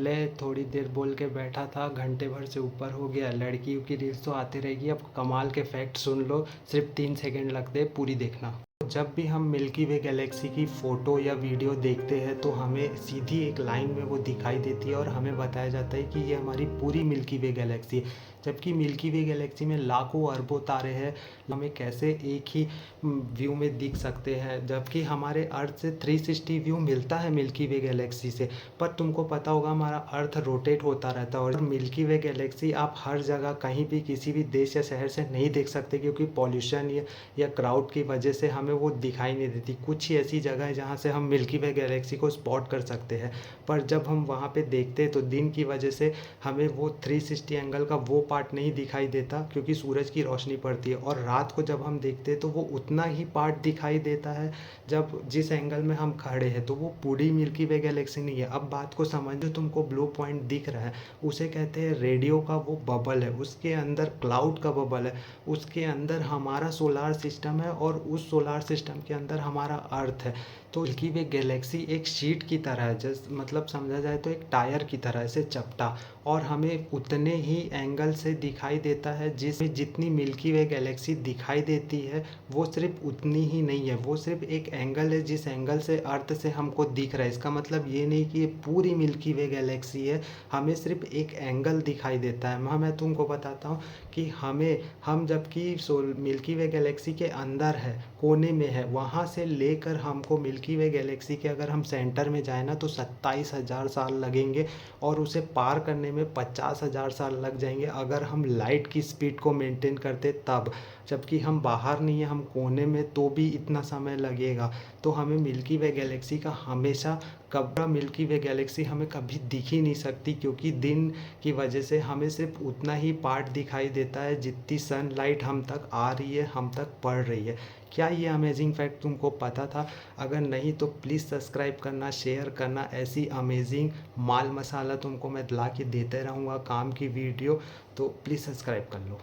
पहले थोड़ी देर बोल के बैठा था, घंटे भर से ऊपर हो गया। लड़कियों की रील्स तो आती रहेगी, अब कमाल के फैक्ट सुन लो, सिर्फ 3 सेकंड लगते हैं, पूरी देखना। जब भी हम मिल्की वे गैलेक्सी की फ़ोटो या वीडियो देखते हैं तो हमें सीधी एक लाइन में वो दिखाई देती है और हमें बताया जाता है कि ये हमारी पूरी मिल्की वे गैलेक्सी है। जबकि मिल्की वे गैलेक्सी में लाखों अरबों तारे हैं, हमें कैसे एक ही व्यू में दिख सकते हैं, जबकि हमारे अर्थ से 360 व्यू मिलता है मिल्की वे गैलेक्सी से। पर तुमको पता होगा हमारा अर्थ रोटेट होता रहता है और मिल्की वे गैलेक्सी आप हर जगह कहीं भी किसी भी देश या शहर से नहीं देख सकते, क्योंकि पॉल्यूशन या क्राउड की वजह से हमें वो दिखाई नहीं देती। कुछ ही ऐसी जगह है जहाँ से हम मिल्की वे गैलेक्सी को स्पॉट कर सकते हैं, पर जब हम वहाँ पे देखते हैं तो दिन की वजह से हमें वो 360 एंगल का वो पार्ट नहीं दिखाई देता, क्योंकि सूरज की रोशनी पड़ती है। और रात को जब हम देखते हैं तो वो उतना ही पार्ट दिखाई देता है जब जिस एंगल में हम खड़े हैं, तो वो पूरी मिल्की वे गैलेक्सी नहीं है। अब बात को समझो, तुमको ब्लू पॉइंट दिख रहा है, उसे कहते हैं रेडियो का वो बबल है, उसके अंदर क्लाउड का बबल है, उसके अंदर हमारा सोलार सिस्टम है और उस सोलार सिस्टम के अंदर हमारा अर्थ है। तो मिल्की वे गैलेक्सी एक शीट की तरह है, जस्ट मतलब समझा जाए तो एक टायर की तरह ऐसे चपटा, और हमें उतने ही एंगल से दिखाई देता है। जिसमें जितनी मिल्की वे गैलेक्सी दिखाई देती है वो सिर्फ उतनी ही नहीं है, वो सिर्फ एक एंगल है जिस एंगल से अर्थ से हमको दिख रहा है। इसका मतलब ये नहीं कि ये पूरी मिल्की वे गैलेक्सी है, हमें सिर्फ एक एंगल दिखाई देता है। मैं तुमको बताता हूँ कि हम जबकि मिल्की वे गैलेक्सी के अंदर है, कोने में है, वहाँ से लेकर हमको मिल्की वे गैलेक्सी के अगर हम सेंटर में जाए ना तो 27,000 साल लगेंगे, और उसे पार करने में 50,000 साल लग जाएंगे अगर हम लाइट की स्पीड को मेंटेन करते तब। जबकि हम बाहर नहीं है, हम कोने में, तो भी इतना समय लगेगा। तो हमें मिल्की वे गैलेक्सी का हमेशा मिल्की वे गैलेक्सी हमें कभी दिख ही नहीं सकती, क्योंकि दिन की वजह से हमें सिर्फ उतना ही पार्ट दिखाई देता है जितनी सनलाइट हम तक आ रही है, हम तक पड़ रही है। क्या ये अमेजिंग फैक्ट तुमको पता था? अगर नहीं तो प्लीज़ सब्सक्राइब करना, शेयर करना। ऐसी अमेजिंग माल मसाला तुमको मैं ला के देते रहूँगा, काम की वीडियो, तो प्लीज़ सब्सक्राइब कर लो।